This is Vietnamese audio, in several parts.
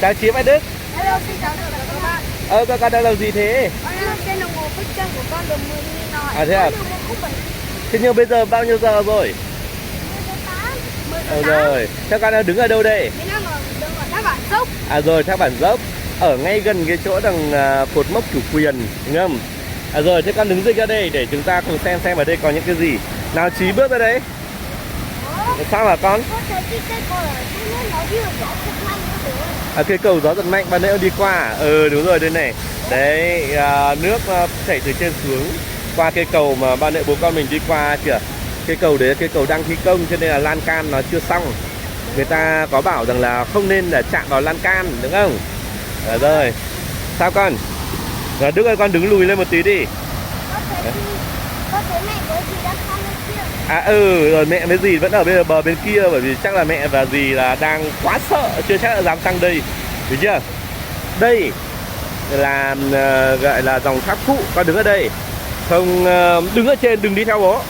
Chào chị Mai Đức. Hello, xin chào tất cả các bạn. Con đang làm gì thế? Con đang trên đồng hồ phích chân của con được 10.000 rồi. À thế à? Thế nhưng bây giờ bao nhiêu giờ rồi? 10 giờ 8. Rồi, thế con đang đứng ở đâu đây? Mình đang ở Thác Bản Dốc. À rồi, Thác Bản Dốc. Ở ngay gần cái chỗ đằng cột mốc chủ quyền, đúng không? À rồi, thế con đứng dậy ra đây để chúng ta cùng xem ở đây có những cái gì. Nào Chí bước ra đấy. Sao hả con? À, cây cầu gió giật mạnh ban nãy đi qua. Đúng rồi đây này. Đấy, nước chảy từ trên xuống qua cây cầu mà ban nãy bố con mình đi qua kìa. Cây cầu đấy là cây cầu đang thi công cho nên là lan can nó chưa xong. Người ta có bảo rằng là không nên là chạm vào lan can, đúng không? Rồi. Sao con? Đức ơi, con đứng lùi lên một tí đi. Con thấy mẹ với dì đang sang bên kia. Rồi mẹ với dì vẫn ở bờ bên kia, bởi vì chắc là mẹ và dì là đang quá sợ, chưa chắc là dám sang đây. Được chưa? Đây là gọi là dòng thác phụ, con đứng ở đây. Không, đứng ở trên, đừng đi theo bố.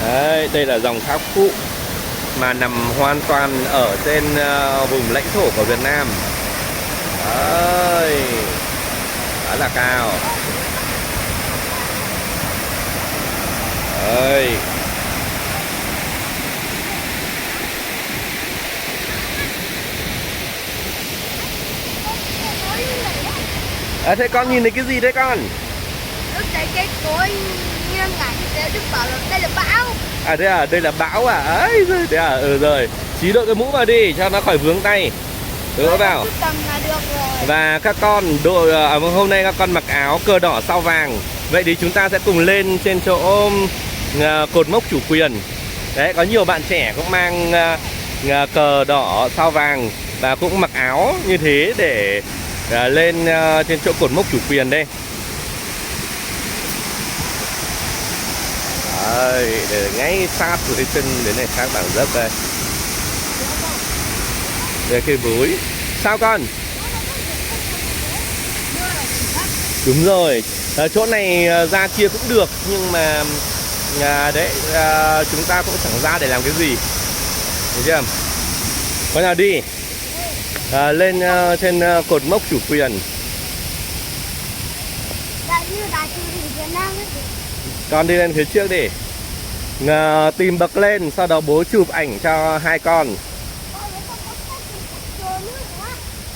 Đấy, đây là dòng thác phụ mà nằm hoàn toàn ở trên vùng lãnh thổ của Việt Nam. Đấy, khá là cao. Đấy. Thế con nhìn thấy cái gì đấy con? Đức thấy cái cối nghiêng ngả như thế, Đức bảo là đây là bão. À thế à, đây là bão à? Ấy, thế à, rồi. Chí đội cái mũ vào đi cho nó khỏi vướng tay. Đúng vào. Tầm là được rồi. Và các con hôm nay các con mặc áo cờ đỏ sao vàng. Vậy thì chúng ta sẽ cùng lên trên chỗ cột mốc chủ quyền. Đấy, có nhiều bạn trẻ cũng mang cờ đỏ sao vàng và cũng mặc áo như thế để lên trên chỗ cột mốc chủ quyền đây. Đấy, để ngay sát dưới chân đến này, Thác Bản Dốc đây. Đây cây bối. Sao con? Đúng rồi, chỗ này ra kia cũng được, nhưng mà đấy, chúng ta cũng chẳng ra để làm cái gì. Được chưa? Con nào đi? Lên trên cột mốc chủ quyền. Con đi lên phía trước đi. Tìm bậc lên, sau đó bố chụp ảnh cho hai con.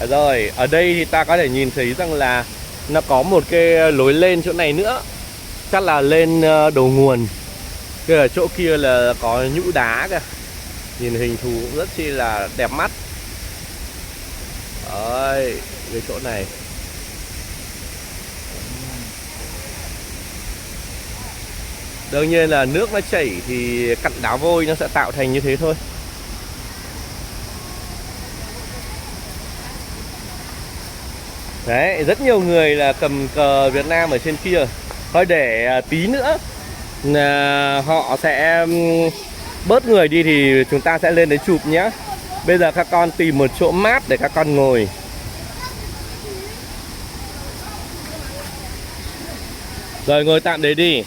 Rồi, ở đây thì ta có thể nhìn thấy rằng là nó có một cái lối lên chỗ này nữa. Chắc là lên đầu nguồn. Cái ở chỗ kia là có nhũ đá kìa. Nhìn hình thù cũng rất chi là đẹp mắt. Đấy, cái chỗ này. Đương nhiên là nước nó chảy thì cặn đá vôi nó sẽ tạo thành như thế thôi. Đấy, rất nhiều người là cầm cờ Việt Nam ở trên kia. Thôi để tí nữa họ sẽ bớt người đi thì chúng ta sẽ lên đấy chụp nhé. Bây giờ các con tìm một chỗ mát để các con ngồi. Rồi ngồi tạm đấy đi.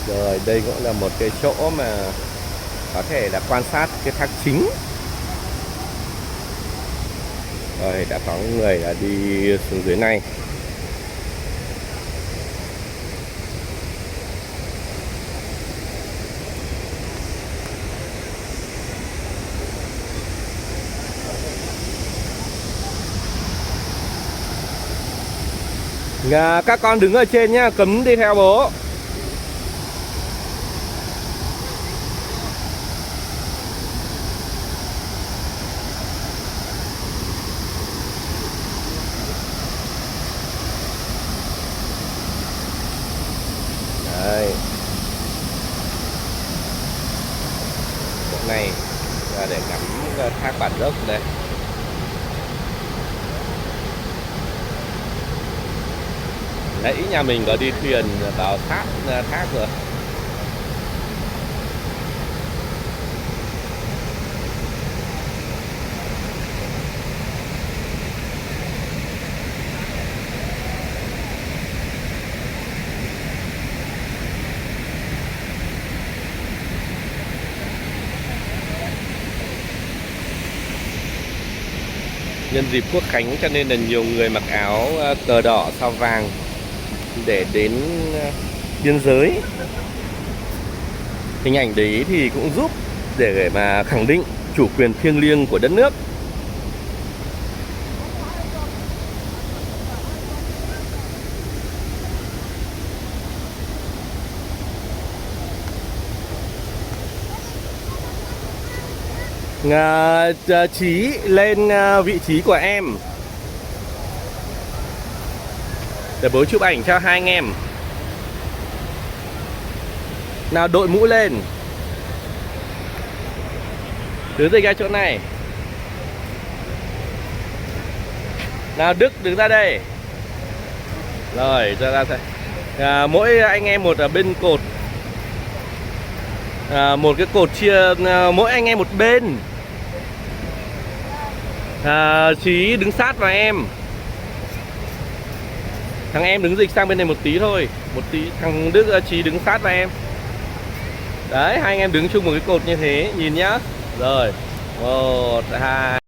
Rồi đây cũng là một cái chỗ mà có thể là quan sát cái thác chính. Rồi đã có người là đi xuống dưới này. Các con đứng ở trên nhá, cấm đi theo bố. Đây. Chỗ này là để ngắm thác Bản Dốc đây. Nãy nhà mình có đi thuyền vào thác rồi. Nhân dịp Quốc Khánh cho nên là nhiều người mặc áo cờ đỏ sao vàng để đến biên giới. Hình ảnh đấy thì cũng giúp để mà khẳng định chủ quyền thiêng liêng của đất nước. Chí lên vị trí của em để bố chụp ảnh cho hai anh em. Nào đội mũ lên. Đứng dậy ra chỗ này. Nào Đức đứng ra đây. Rồi ra đây. Mỗi anh em một ở bên cột. Một cái cột chia mỗi anh em một bên. Chí đứng sát vào em. Thằng em đứng dịch sang bên này một tí thôi. Một tí. Thằng Đức Chí đứng sát vào em. Đấy, hai anh em đứng chung một cái cột như thế. Nhìn nhá. Rồi 1, 2